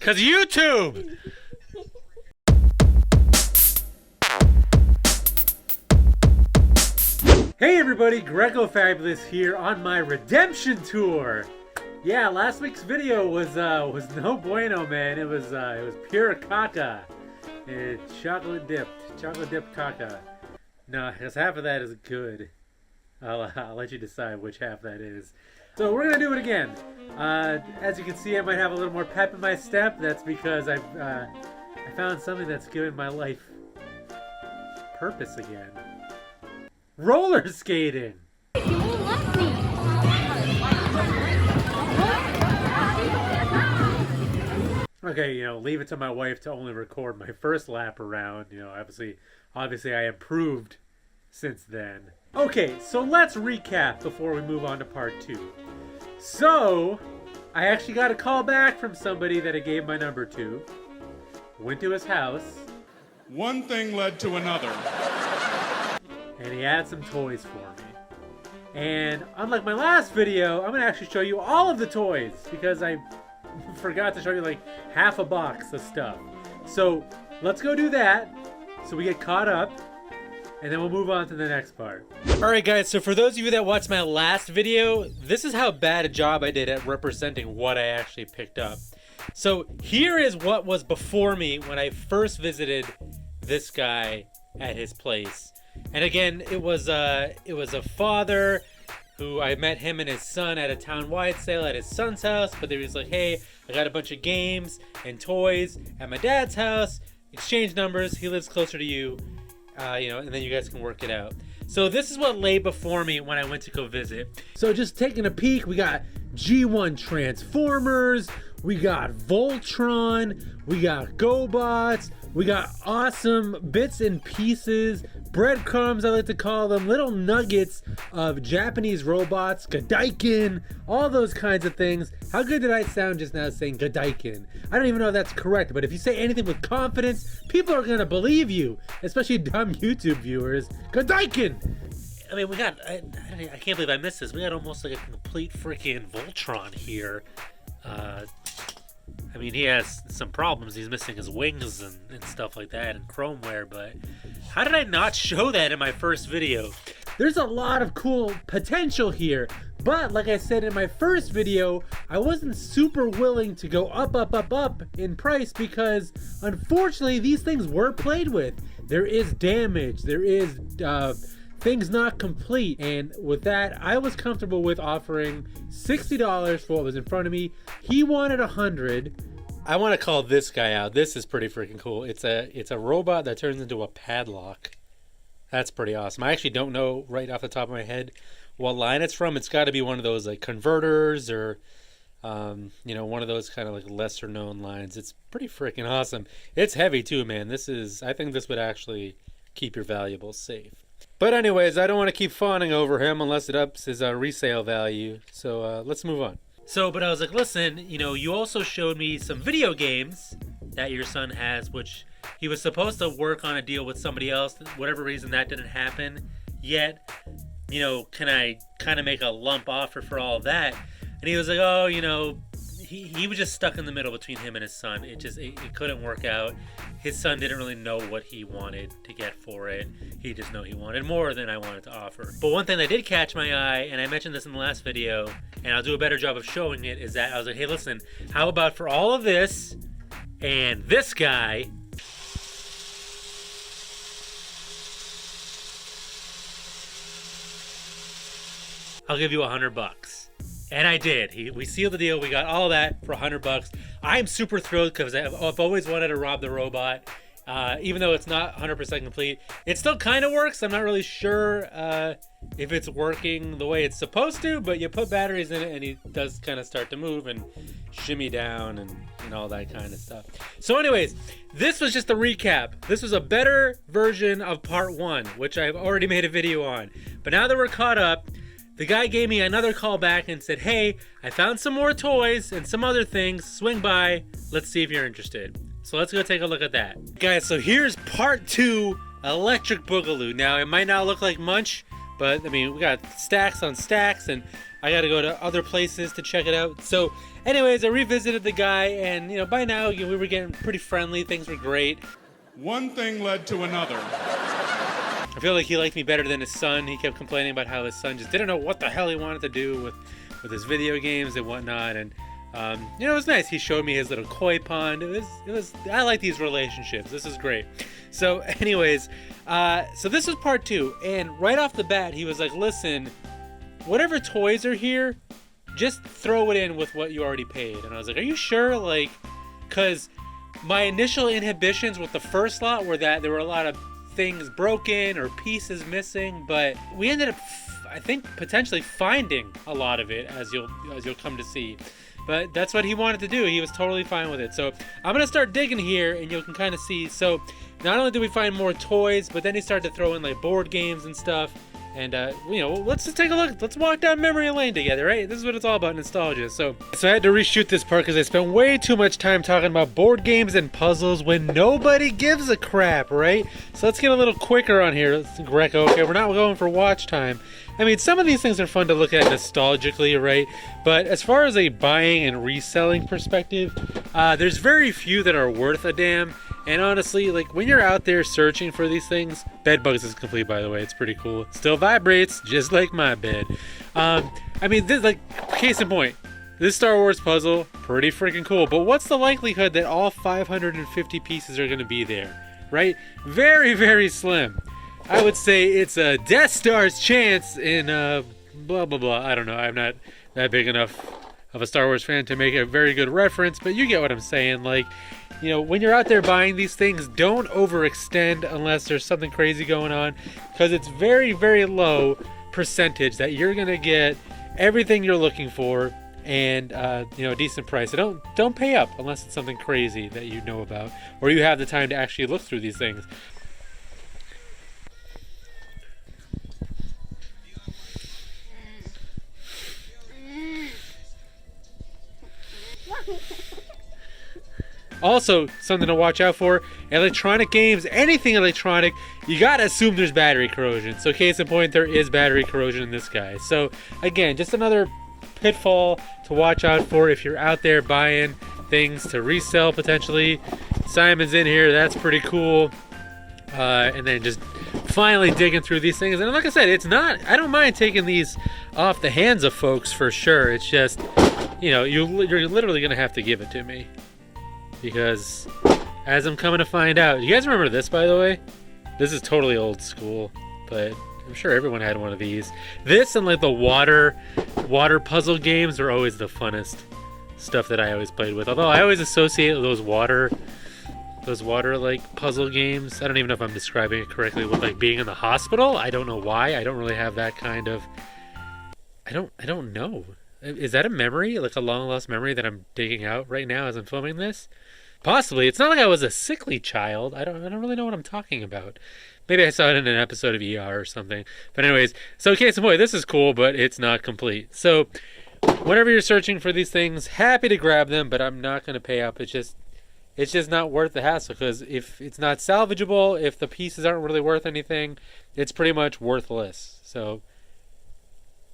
Because YouTube! Hey everybody, Greco Fabulous here on my redemption tour. Yeah, last week's video was no bueno, man. It was pure caca. Chocolate dipped caca. No, because half of that is good. I'll let you decide which half that is. So we're gonna do it again. As you can see, I might have a little more pep in my step. That's because I found something that's given my life purpose again. Roller skating. You won't let me. Okay, leave it to my wife to only record my first lap around. Obviously I improved since then. Okay, so let's recap before we move on to part 2. So, I actually got a call back from somebody that I gave my number to. Went to his house. One thing led to another. And he had some toys for me. And unlike my last video, I'm going to actually show you all of the toys because I forgot to show you like half a box of stuff. So let's go do that so we get caught up, and then we'll move on to the next part. Alright guys, so for those of you that watched my last video, this is how bad a job I did at representing what I actually picked up. So here is what was before me when I first visited this guy at his place. And again, it was a father who I met him and his son at a town-wide sale at his son's house, but they was like, hey, I got a bunch of games and toys at my dad's house, exchange numbers, he lives closer to you, and then you guys can work it out. So this is what lay before me when I went to go visit. So just taking a peek, we got G1 Transformers, we got Voltron, we got GoBots, we got awesome bits and pieces, breadcrumbs I like to call them, little nuggets of Japanese robots, Godaiken, all those kinds of things. How good did I sound just now saying Godaiken? I don't even know if that's correct, but if you say anything with confidence, people are gonna believe you, especially dumb YouTube viewers. Godaiken! I mean, we got, I can't believe I missed this. We got almost like a complete freaking Voltron here. I mean, he has some problems. He's missing his wings and stuff like that and chromeware, but how did I not show that in my first video? There's a lot of cool potential here, but like I said in my first video, I wasn't super willing to go up in price because unfortunately these things were played with. There is damage, there is things not complete, and with that I was comfortable with offering $60 for what was in front of me. He wanted $100. I want to call this guy out. This is pretty freaking cool. It's a robot that turns into a padlock. That's pretty awesome. I actually don't know right off the top of my head what line it's from. It's got to be one of those like converters or one of those kind of like lesser known lines. It's pretty freaking awesome. It's heavy too, man. I think this would actually keep your valuables safe. But anyways, I don't want to keep fawning over him unless it ups his resale value. So let's move on. But I was like, listen, you also showed me some video games that your son has, which he was supposed to work on a deal with somebody else. Whatever reason that didn't happen yet. Can I kind of make a lump offer for all of that? And he was like, oh, he was just stuck in the middle between him and his son. It couldn't work out. His son didn't really know what he wanted to get for it. He just knew he wanted more than I wanted to offer. But one thing that did catch my eye, and I mentioned this in the last video, and I'll do a better job of showing it, is that I was like, hey, listen, how about for all of this and this guy, I'll give you $100. And I did. We sealed the deal. We got all that for $100. I'm super thrilled because I've always wanted to rob the robot. Even though it's not 100% complete, it still kind of works. I'm not really sure if it's working the way it's supposed to, but you put batteries in it and he does kind of start to move and shimmy down and all that kind of stuff. So anyways, this was just a recap. This was a better version of part 1, which I've already made a video on. But now that we're caught up, the guy gave me another call back and said, hey, I found some more toys and some other things. Swing by. Let's see if you're interested. So let's go take a look at that. Guys, so here's part 2, Electric Boogaloo. Now, it might not look like much, But I mean, we got stacks on stacks, and I got to go to other places to check it out. So anyways, I revisited the guy, and by now we were getting pretty friendly. Things were great. One thing led to another. I feel like he liked me better than his son. He kept complaining about how his son just didn't know what the hell he wanted to do with his video games and whatnot. And it was nice. He showed me his little koi pond. It was. I like these relationships. This is great. So anyways, so this was part 2, and right off the bat, he was like, "Listen, whatever toys are here, just throw it in with what you already paid." And I was like, "Are you sure?" Like, cause my initial inhibitions with the first lot were that there were a lot of things broken or pieces missing, but we ended up, I think, potentially finding a lot of it, as you'll come to see. But that's what he wanted to do. He was totally fine with it. So I'm gonna start digging here, and you can kind of see. So not only did we find more toys, but then he started to throw in like board games and stuff. And let's just take a look. Let's walk down memory lane together, right? This is what it's all about, nostalgia. So I had to reshoot this part because I spent way too much time talking about board games and puzzles when nobody gives a crap, right? So let's get a little quicker on here, Greco. Okay, we're not going for watch time. I mean, some of these things are fun to look at nostalgically, right? But as far as a buying and reselling perspective, there's very few that are worth a damn. And honestly, like when you're out there searching for these things, Bedbugs is complete, by the way. It's pretty cool. It still vibrates, just like my bed. I mean, this, like, case in point, this Star Wars puzzle, pretty freaking cool. But what's the likelihood that all 550 pieces are going to be there, right? Very, very slim. I would say it's a Death Star's chance in blah, blah, blah. I don't know. I'm not that big enough of a Star Wars fan to make a very good reference, but you get what I'm saying. Like, when you're out there buying these things, don't overextend unless there's something crazy going on, because it's very, very low percentage that you're going to get everything you're looking for and a decent price. So don't pay up unless it's something crazy that you know about or you have the time to actually look through these things. Also, something to watch out for, electronic games, anything electronic, you gotta assume there's battery corrosion. So case in point, there is battery corrosion in this guy. So again, just another pitfall to watch out for if you're out there buying things to resell potentially. Simon's in here, that's pretty cool. And then just finally digging through these things. And like I said, I don't mind taking these off the hands of folks for sure. It's just, you're literally gonna have to give it to me. Because, as I'm coming to find out, you guys remember this, by the way? This is totally old school, but I'm sure everyone had one of these. This and like the water puzzle games are always the funnest stuff that I always played with. Although I always associate those water like puzzle games. I don't even know if I'm describing it correctly with like being in the hospital. I don't know why. I don't really have that kind of. I don't know. Is that a memory, like a long lost memory that I'm digging out right now as I'm filming this? Possibly. It's not like I was a sickly child. I don't really know what I'm talking about. Maybe I saw it in an episode of ER or something. But anyways, so case in point, this is cool, but it's not complete. So whenever you're searching for these things, happy to grab them, but I'm not going to pay up. It's just not worth the hassle, because if it's not salvageable, if the pieces aren't really worth anything, it's pretty much worthless. So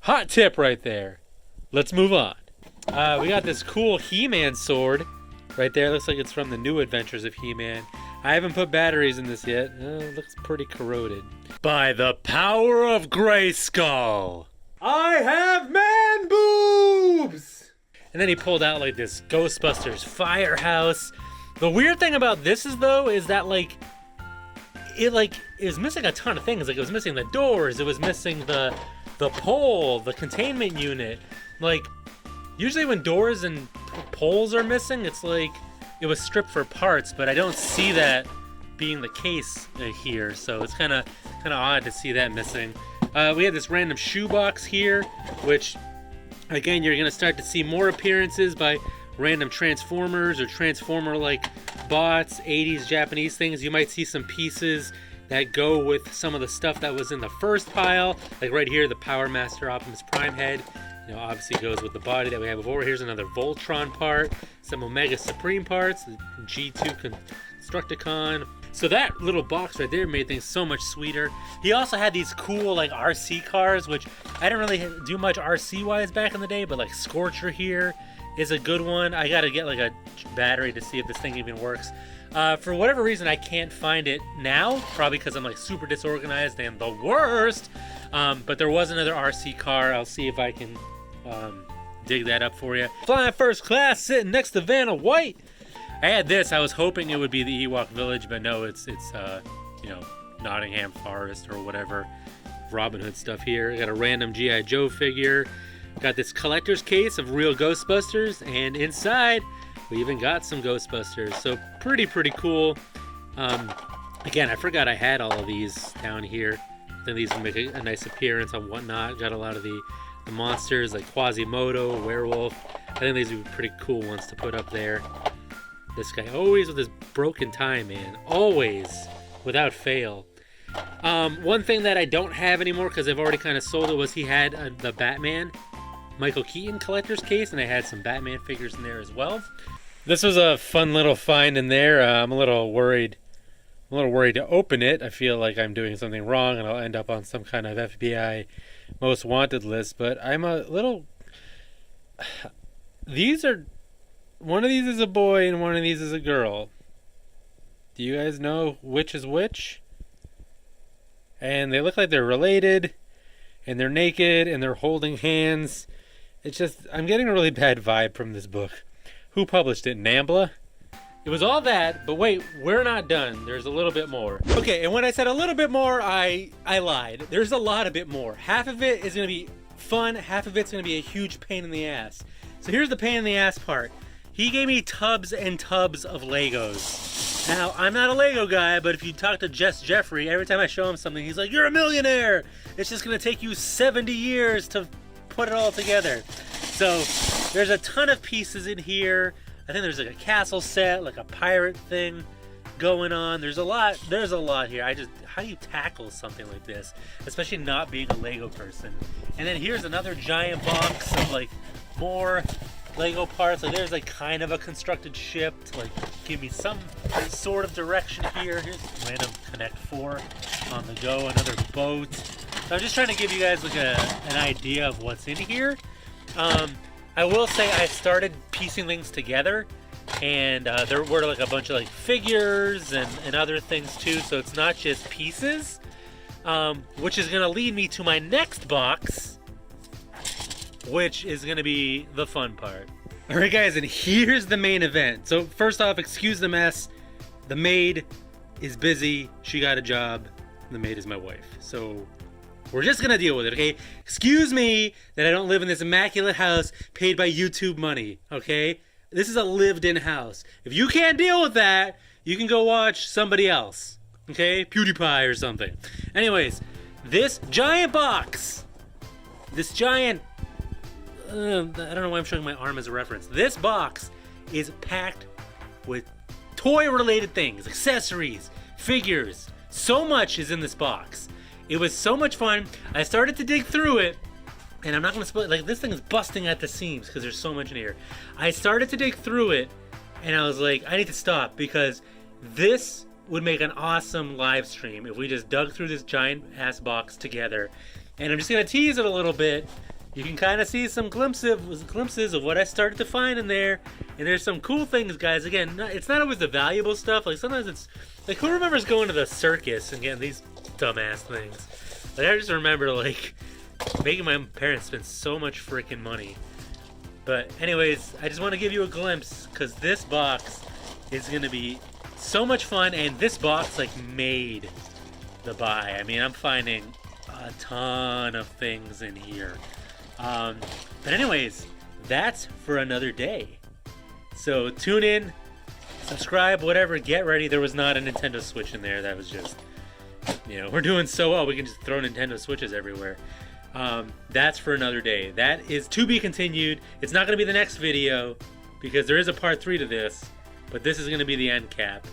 hot tip right there. Let's move on. We got this cool He-Man sword right there. Looks like it's from the New Adventures of He-Man. I haven't put batteries in this yet. It looks pretty corroded. By the power of Grayskull, I have man boobs! And then he pulled out like this Ghostbusters firehouse. The weird thing about this is that it was missing a ton of things. Like, it was missing the doors, it was missing the pole, the containment unit. Like, usually when doors and poles are missing, it's like it was stripped for parts, but I don't see that being the case here, so it's kind of odd to see that missing. We have this random shoebox here, which, again, you're going to start to see more appearances by random Transformers or Transformer-like bots, 80s Japanese things. You might see some pieces that go with some of the stuff that was in the first pile, like right here, the Power Master Optimus Prime head. Obviously goes with the body that we have before. Here's another Voltron part, some Omega Supreme parts, the G2 Constructicon. So that little box right there made things so much sweeter. He also had these cool like RC cars, which I didn't really do much RC wise back in the day, but like Scorcher here is a good one. I gotta get like a battery to see if this thing even works. For whatever reason, I can't find it now, probably because I'm like super disorganized and the worst. But there was another RC car. I'll see if I can dig that up for you. Flying first class, sitting next to Vanna White. I had this. I was hoping it would be the Ewok Village, but no, it's you know, Nottingham Forest or whatever. Robin Hood stuff here. I got a random G.I. Joe figure. Got this collector's case of real Ghostbusters, and inside we even got some Ghostbusters. So pretty cool. Again, I forgot I had all of these down here. I think these will make a nice appearance on Whatnot. Got a lot of the monsters like Quasimodo, Werewolf. I think these would be pretty cool ones to put up there. This guy always with his broken tie, man. Always, without fail. One thing that I don't have anymore because I've already kind of sold it was he had the Batman Michael Keaton collector's case, and I had some Batman figures in there as well. This was a fun little find in there. I'm a little worried to open it. I feel like I'm doing something wrong and I'll end up on some kind of FBI most wanted list, but I'm a little... One of these is a boy and one of these is a girl. Do you guys know which is which? And they look like they're related, and they're naked, and they're holding hands. It's just, I'm getting a really bad vibe from this book. Who published it? Nambla? It was all that, but wait, we're not done. There's a little bit more. Okay, and when I said a little bit more, I lied. There's a lot of bit more. Half of it is going to be fun, half of it's going to be a huge pain in the ass. So here's the pain in the ass part. He gave me tubs and tubs of Legos. Now, I'm not a Lego guy, but if you talk to Jess Jeffrey, every time I show him something, he's like, "You're a millionaire! It's just going to take you 70 years to put it all together." So, there's a ton of pieces in here. I think there's like a castle set, like a pirate thing going on. There's a lot here. How do you tackle something like this? Especially not being a Lego person. And then here's another giant box of like more Lego parts. Like there's like kind of a constructed ship to like give me some sort of direction here. Here's random Connect 4 on the go, another boat. So I'm just trying to give you guys like an idea of what's in here. I will say I started piecing things together, and there were like a bunch of like figures and other things too, so it's not just pieces, which is going to lead me to my next box, which is going to be the fun part. Alright guys, and here's the main event. So first off, excuse the mess. The maid is busy. She got a job. The maid is my wife. So we're just gonna deal with it, okay? Excuse me that I don't live in this immaculate house paid by YouTube money, okay? This is a lived-in house. If you can't deal with that, you can go watch somebody else, okay? PewDiePie or something. Anyways, this giant box, this giant, I don't know why I'm showing my arm as a reference. This box is packed with toy-related things, accessories, figures. So much is in this box. It was so much fun. I started to dig through it, and I'm not going to spoil it. Like, this thing is busting at the seams because there's so much in here. I started to dig through it, and I was like, I need to stop because this would make an awesome live stream if we just dug through this giant-ass box together. And I'm just going to tease it a little bit. You can kind of see some glimpses of what I started to find in there. And there's some cool things, guys. Again, it's not always the valuable stuff. Like, sometimes it's... Like, who remembers going to the circus and getting these dumbass things? Like, I just remember, like, making my parents spend so much freaking money. But anyways, I just want to give you a glimpse, because this box is going to be so much fun, and this box, like, made the buy. I mean, I'm finding a ton of things in here. But anyways, that's for another day. So tune in, subscribe, whatever, get ready. There was not a Nintendo Switch in there. That was just, you know, we're doing so well, we can just throw Nintendo Switches everywhere. That's for another day. That is to be continued. It's not going to be the next video because there is a part 3 to this, but this is going to be the end cap.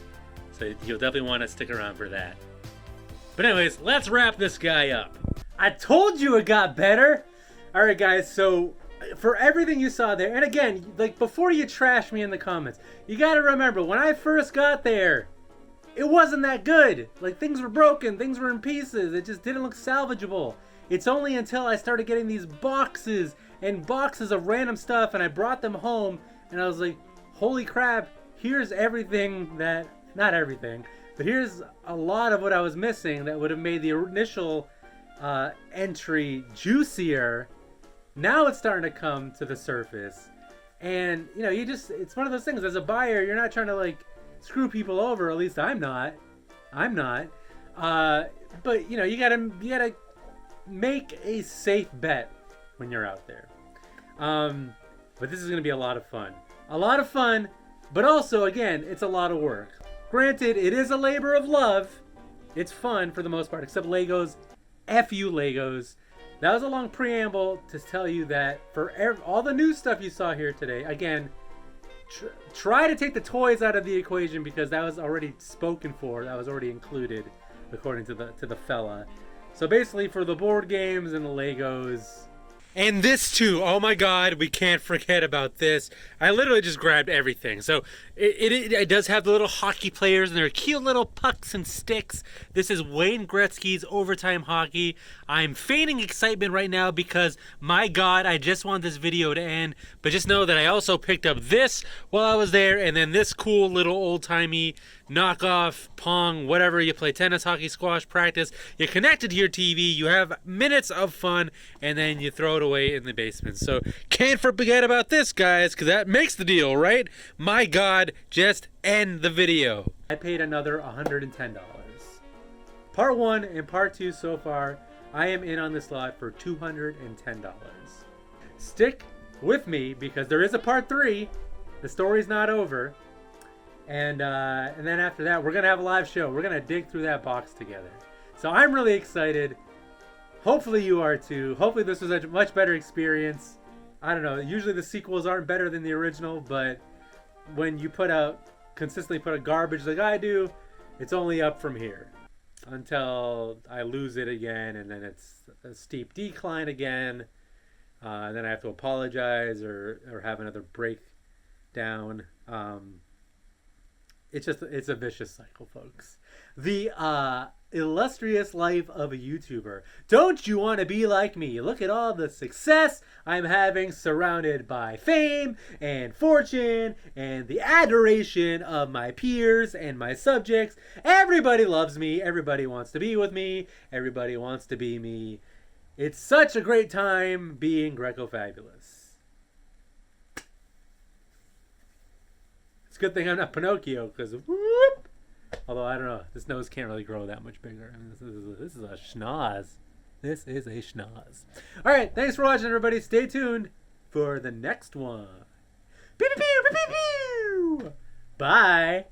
So you'll definitely want to stick around for that. But anyways, let's wrap this guy up. I told you it got better. All right, guys, so for everything you saw there, and again, like, before you trash me in the comments, you got to remember, when I first got there, it wasn't that good. Like, things were broken, things were in pieces. It just didn't look salvageable. It's only until I started getting these boxes and boxes of random stuff, and I brought them home, and I was like, holy crap, here's everything that, not everything, but here's a lot of what I was missing that would have made the initial entry juicier. Now it's starting to come to the surface. And, you know, it's one of those things, as a buyer, you're not trying to, like, screw people over. At least I'm not. But, you know, you gotta make a safe bet when you're out there. But this is gonna be a lot of fun. But also, again, it's a lot of work. Granted, it is a labor of love. It's fun for the most part, except Legos. F you, Legos. That was a long preamble to tell you that for all the new stuff you saw here today, again, try to take the toys out of the equation because that was already spoken for. That was already included, according to the fella. So basically, for the board games and the Legos. And this too, oh my god, we can't forget about this. I literally just grabbed everything. So it does have the little hockey players, and they're cute little pucks and sticks. This is Wayne Gretzky's Overtime Hockey. I'm feigning excitement right now because, my god, I just want this video to end. But just know that I also picked up this while I was there, and then this cool little old-timey knockoff Pong, whatever you play, tennis, hockey, squash, practice. You connect it to your TV, you have minutes of fun, and then you throw it away in the basement. So can't forget about this, guys, because that makes the deal, right? My god, just end the video. I paid another $110. Part 1 and part 2 so far, I am in on this lot for $210. Stick with me because there is a part 3. The story's not over. And then after that, we're going to have a live show. We're going to dig through that box together. So I'm really excited. Hopefully you are too. Hopefully this was a much better experience. I don't know. Usually the sequels aren't better than the original, but when you consistently put out garbage like I do, it's only up from here until I lose it again, and then it's a steep decline again. Then I have to apologize or have another breakdown. It's a vicious cycle, folks. The illustrious life of a YouTuber. Don't you want to be like me? Look at all the success I'm having, surrounded by fame and fortune and the adoration of my peers and my subjects. Everybody loves me. Everybody wants to be with me. Everybody wants to be me. It's such a great time being Greco-Fabulous. It's a good thing I'm not Pinocchio, because whoop! Although, I don't know. This nose can't really grow that much bigger. I mean, this is a schnoz. This is a schnoz. Alright, thanks for watching, everybody. Stay tuned for the next one. Pew, pew, pew, pew, pew, pew. Bye.